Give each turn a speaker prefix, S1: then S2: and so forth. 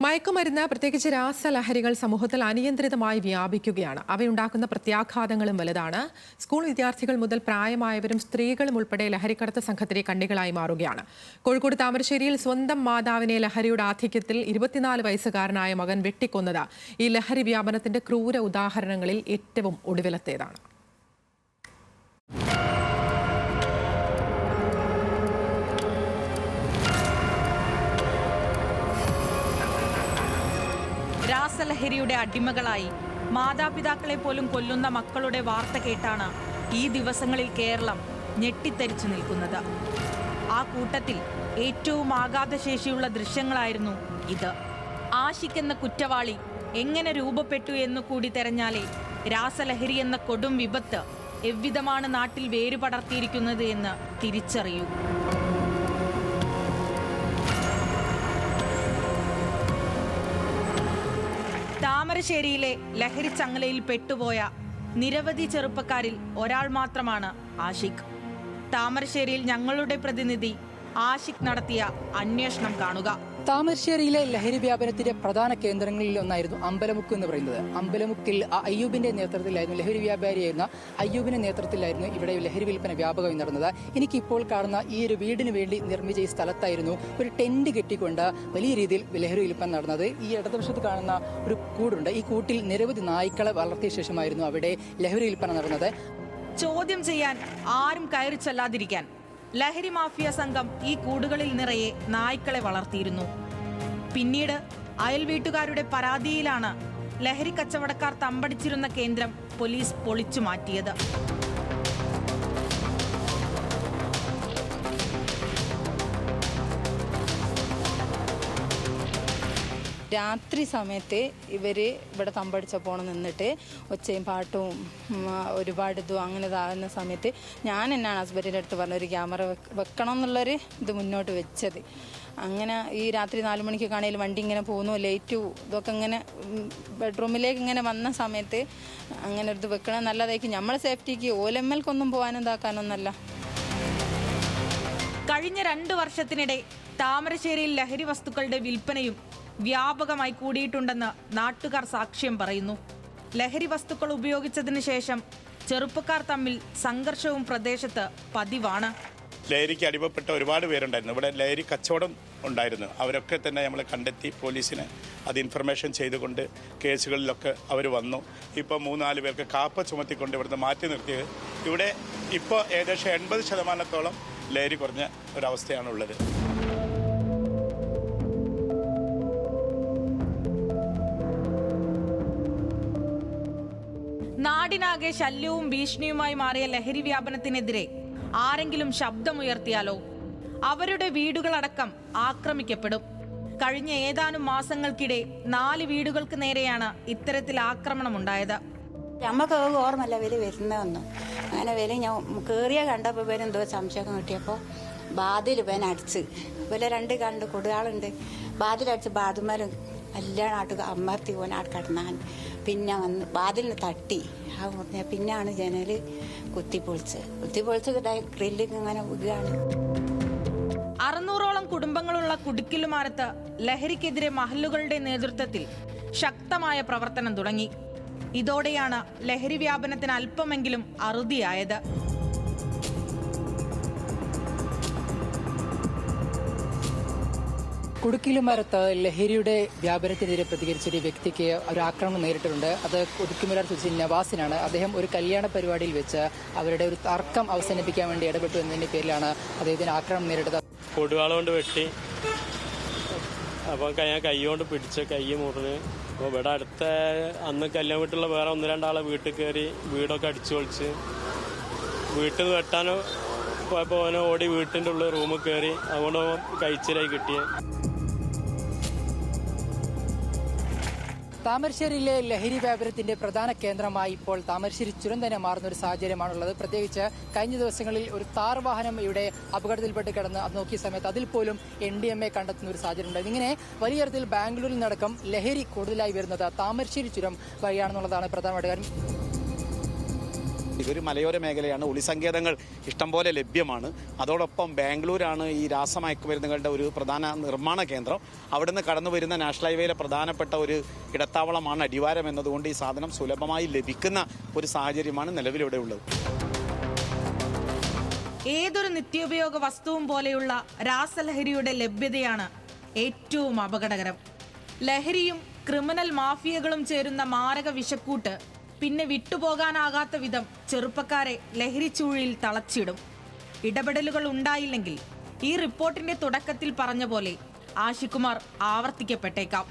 S1: മയക്കുമരുന്ന് പ്രത്യേകിച്ച് രാസലഹരികൾ സമൂഹത്തിൽ അനിയന്ത്രിതമായി വ്യാപിക്കുകയാണ്. അവയുണ്ടാക്കുന്ന പ്രത്യാഘാതങ്ങളും വലുതാണ്. സ്കൂൾ വിദ്യാർത്ഥികൾ മുതൽ പ്രായമായവരും സ്ത്രീകളും ഉൾപ്പെടെ ലഹരിക്കടത്ത് സംഘത്തിലെ കണ്ണികളായി മാറുകയാണ്. കോഴിക്കോട് താമരശ്ശേരിയിൽ സ്വന്തം മാതാവിനെ ലഹരിയുടെ ആധിക്യത്തിൽ 24 വയസ്സുകാരനായ മകൻ വെട്ടിക്കൊന്നത് ഈ ലഹരി വ്യാപനത്തിന്റെ ക്രൂര ഉദാഹരണങ്ങളിൽ ഏറ്റവും ഒടുവിലത്തേതാണ്.
S2: രാസലഹരിയുടെ അടിമകളായി മാതാപിതാക്കളെ പോലും കൊല്ലുന്ന മക്കളുടെ വാർത്ത കേട്ടാണ് ഈ ദിവസങ്ങളിൽ കേരളം ഞെട്ടിത്തരിച്ചു നിൽക്കുന്നത്. ആ കൂട്ടത്തിൽ ഏറ്റവും ആഘാതശേഷിയുള്ള ദൃശ്യങ്ങളായിരുന്നു ഇത്. ആഷിഖ് എന്ന കുറ്റവാളി എങ്ങനെ രൂപപ്പെട്ടു എന്നു കൂടി തെരഞ്ഞാലേ രാസലഹരി എന്ന കൊടും വിപത്ത് എவ்விதമാണ് നാട്ടിൽ വേരുപടർത്തിയിരിക്കുന്നത് എന്ന് തിരിച്ചറിയൂ. താമരശ്ശേരിയിലെ ലഹരി ചങ്ങലയിൽ പെട്ടുപോയ നിരവധി ചെറുപ്പക്കാരിൽ ഒരാൾ മാത്രമാണ് ആഷിഖ്. താമരശ്ശേരിയിൽ ഞങ്ങളുടെ പ്രതിനിധി ആഷിഖ് നടത്തിയ അന്വേഷണം കാണുക.
S3: താമരശ്ശേരിയിലെ ലഹരി വ്യാപനത്തിന്റെ പ്രധാന കേന്ദ്രങ്ങളിൽ ഒന്നായിരുന്നു അമ്പലമുക്ക് എന്ന് പറയുന്നത്. അമ്പലമുക്കിൽ അയ്യൂബിന്റെ നേതൃത്വത്തിലായിരുന്നു, ലഹരി വ്യാപാരിയായിരുന്ന അയ്യൂബിന്റെ നേതൃത്വത്തിലായിരുന്നു ഇവിടെ ലഹരി വിൽപ്പന വ്യാപകമായി നടന്നത്. എനിക്കിപ്പോൾ കാണുന്ന ഈ ഒരു വീടിന് വേണ്ടി നിർമ്മിച്ച ഈ സ്ഥലത്തായിരുന്നു ഒരു ടെന്റ് കെട്ടിക്കൊണ്ട് വലിയ രീതിയിൽ ലഹരി വിൽപ്പന നടന്നത്. ഈ ഇടതുവശത്ത് കാണുന്ന ഒരു കൂടുണ്ട്. ഈ കൂട്ടിൽ നിരവധി നായ്ക്കളെ വളർത്തിയ ശേഷമായിരുന്നു അവിടെ ലഹരി വിൽപ്പന നടന്നത്.
S2: ചോദ്യം ചെയ്യാൻ ആരും കയറി ചെല്ലാതിരിക്കാൻ ലഹരി മാഫിയ സംഘം ഈ കൂടുകളിൽ നിറയെ നായ്ക്കളെ വളർത്തിയിരുന്നു. പിന്നീട് അയൽ വീട്ടുകാരുടെ പരാതിയിലാണ് ലഹരി കച്ചവടക്കാർ തമ്പടിച്ചിരുന്ന കേന്ദ്രം പോലീസ് പൊളിച്ചു മാറ്റിയത്.
S4: രാത്രി സമയത്ത് ഇവർ ഇവിടെ തമ്പടിച്ച പോണം നിന്നിട്ട് ഒച്ചയും പാട്ടും ഒരുപാട് ഇതും അങ്ങനെ ഇതാകുന്ന സമയത്ത് ഞാൻ എന്നാണ് ഹസ്ബൻഡിൻ്റെ അടുത്ത് പറഞ്ഞ ഒരു ക്യാമറ വെക്കണം എന്നുള്ളൊരു ഇത് മുന്നോട്ട് വെച്ചത്. അങ്ങനെ ഈ രാത്രി 4 മണിക്കൊക്കെ ആണെങ്കിലും വണ്ടി ഇങ്ങനെ പോകുന്നു, ലൈറ്റും ഇതൊക്കെ ഇങ്ങനെ ബെഡ്റൂമിലേക്ക് ഇങ്ങനെ വന്ന സമയത്ത് അങ്ങനെ ഒരു ഇത് വെക്കണം നല്ലതായിരിക്കും. നമ്മളെ സേഫ്റ്റിക്ക് ഓലമ്മൽക്കൊന്നും പോകാനും ഇതാക്കാനൊന്നല്ല.
S2: കഴിഞ്ഞ 2 വർഷത്തിനിടെ താമരശ്ശേരിയിൽ ലഹരി വസ്തുക്കളുടെ വിൽപ്പനയും വ്യാപകമായി കൂടിയിട്ടുണ്ടെന്ന് നാട്ടുകാർ സാക്ഷ്യം പറയുന്നു. ലഹരി വസ്തുക്കൾ ഉപയോഗിച്ചതിന് ശേഷം ചെറുപ്പക്കാർ തമ്മിൽ സംഘർഷവും പ്രദേശത്ത് പതിവാണ്.
S5: ലഹരിക്ക് അടിമപ്പെട്ട ഒരുപാട് പേരുണ്ടായിരുന്നു. ഇവിടെ ലഹരി കച്ചവടം ഉണ്ടായിരുന്നു. അവരൊക്കെ തന്നെ നമ്മൾ കണ്ടെത്തി പോലീസിന് അത് ഇൻഫർമേഷൻ ചെയ്തുകൊണ്ട് കേസുകളിലൊക്കെ അവർ വന്നു. ഇപ്പോൾ 3-4 പേർക്ക് കാപ്പ ചുമത്തിക്കൊണ്ട് ഇവിടുന്ന് മാറ്റി നിർത്തിയത്. ഇവിടെ ഇപ്പോൾ ഏകദേശം 80% ലഹരി കുറഞ്ഞ ഒരവസ്ഥയാണുള്ളത്.
S2: നാടിനാകെ ശല്യവും ഭീഷണിയുമായി മാറിയ ലഹരി വ്യാപനത്തിനെതിരെ ആരെങ്കിലും ശബ്ദമുയർത്തിയാലോ അവരുടെ വീടുകളടക്കം ആക്രമിക്കപ്പെടും. കഴിഞ്ഞ ഏതാനും മാസങ്ങൾക്കിടെ 4 വീടുകൾക്ക് നേരെയാണ് ഇത്തരത്തിൽ ആക്രമണമുണ്ടായത്.
S6: നമുക്ക് ഓർമ്മല്ല വില വരുന്നതൊന്നും. അങ്ങനെ വില ഞാൻ കയറിയ കണ്ടപ്പോൾ പേരെന്തോ സംശയം കിട്ടിയപ്പോൾ ബാതിൽ അടിച്ച് വില 2 കണ്ട് കൊടുകാളുണ്ട്. ബാതിലടിച്ച് ബാതുമാരും എല്ലാ നാട്ടുകാർ അമ്മർത്തി പോനാട് കിടന്നാൻ. പിന്നെ വന്ന് ബാതിലിന് തട്ടി പിന്നാണ് ജനൽ കുത്തിപ്പൊളിച്ച് ഗ്രില്ലിങ് ഇങ്ങനെ വീഴുകയാണ്.
S2: 600ഓളം കുടുംബങ്ങളുള്ള കുടുക്കിലുമാരത്ത് ലഹരിക്കെതിരെ മഹല്ലുകളുടെ നേതൃത്വത്തിൽ ശക്തമായ പ്രവർത്തനം തുടങ്ങി. ഇതോടെയാണ് ലഹരി വ്യാപനത്തിന് അല്പമെങ്കിലും അറുതിയായത്.
S3: കുടുക്കിലുമരത്ത് ലഹരിയുടെ വ്യാപനത്തിനെതിരെ പ്രതികരിച്ചൊരു വ്യക്തിക്ക് ഒരു ആക്രമണം നേരിട്ടിട്ടുണ്ട്. അത് കുടുക്കിമലർ സ്വദേശി നവാസിനാണ്. അദ്ദേഹം ഒരു കല്യാണ പരിപാടിയിൽ വെച്ച് അവരുടെ ഒരു തർക്കം അവസാനിപ്പിക്കാൻ വേണ്ടി ഇടപെട്ടു എന്നതിന്റെ പേരിലാണ് അദ്ദേഹത്തിന് ആക്രമണം നേരിട്ടത്.
S7: കൊടുവാള കൊണ്ട് വെട്ടി. അപ്പം ഞാൻ കൈ കൊണ്ട് പിടിച്ച് കൈ മുറിഞ്ഞ്. അപ്പോൾ ഇവിടെ അടുത്ത അന്ന് കല്യാണം വീട്ടിലുള്ള വേറെ 1-2 ആളെ വീട്ടിൽ കയറി വീടൊക്കെ അടിച്ചു പൊളിച്ച്. വീട്ടിൽ നിന്ന് വെട്ടാനോ പോയപ്പോൾ ഓനോ ഓടി വീട്ടിൻ്റെ ഉള്ളിൽ റൂമിൽ കയറി. അതുകൊണ്ട് കഴിച്ചിലായി കിട്ടിയ.
S3: താമരശ്ശേരിയിലെ ലഹരി വ്യാപനത്തിന്റെ പ്രധാന കേന്ദ്രമായി ഇപ്പോൾ താമരശ്ശേരി ചുരം തന്നെ മാറുന്ന ഒരു സാഹചര്യമാണുള്ളത്. പ്രത്യേകിച്ച് കഴിഞ്ഞ ദിവസങ്ങളിൽ ഒരു താർ വാഹനം ഇവിടെ അപകടത്തിൽപ്പെട്ട് കിടന്ന് അത് നോക്കിയ സമയത്ത് അതിൽ പോലും NDMA കണ്ടെത്തുന്ന ഒരു സാഹചര്യം ഉണ്ടായിരുന്നു. ഇങ്ങനെ വലിയ തരത്തിൽ ബാംഗ്ലൂരിൽ നിന്നടക്കം ലഹരി കൂടുതലായി വരുന്നത് താമരശ്ശേരി ചുരം വഴിയാണെന്നുള്ളതാണ് പ്രധാനമായിട്ട് കാര്യം.
S8: ഇതൊരു മലയോര മേഖലയാണ്, ഒളിസങ്കേതങ്ങൾ ഇഷ്ടംപോലെ ലഭ്യമാണ്. അതോടൊപ്പം ബാംഗ്ലൂരാണ് ഈ രാസമയക്കുമരുന്നുകളുടെ ഒരു പ്രധാന നിർമ്മാണ കേന്ദ്രം. അവിടുന്ന് കടന്നു വരുന്ന നാഷണൽ ഹൈവേയിലെ പ്രധാനപ്പെട്ട ഒരു ഇടത്താവളമാണ് അടിവാരം എന്നതുകൊണ്ട് ഈ സാധനം സുലഭമായി ലഭിക്കുന്ന ഒരു സാഹചര്യമാണ് നിലവിലിവിടെ ഉള്ളത്.
S2: ഏതൊരു നിത്യോപയോഗ വസ്തുവും പോലെയുള്ള രാസലഹരിയുടെ ലഭ്യതയാണ് ഏറ്റവും അപകടകരം. ലഹരിയും ക്രിമിനൽ മാഫിയകളും ചേരുന്ന മാരക വിഷക്കൂട്ട് പിന്നെ വിട്ടുപോകാനാകാത്ത വിധം ചെറുപ്പക്കാരെ ലഹരിച്ചൂഴിയിൽ തളച്ചിടും. ഇടപെടലുകൾ ഉണ്ടായില്ലെങ്കിൽ ഈ റിപ്പോർട്ടിന്റെ തുടക്കത്തിൽ പറഞ്ഞ പോലെ ആഷികുമാർ ആവർത്തിക്കപ്പെട്ടേക്കാം.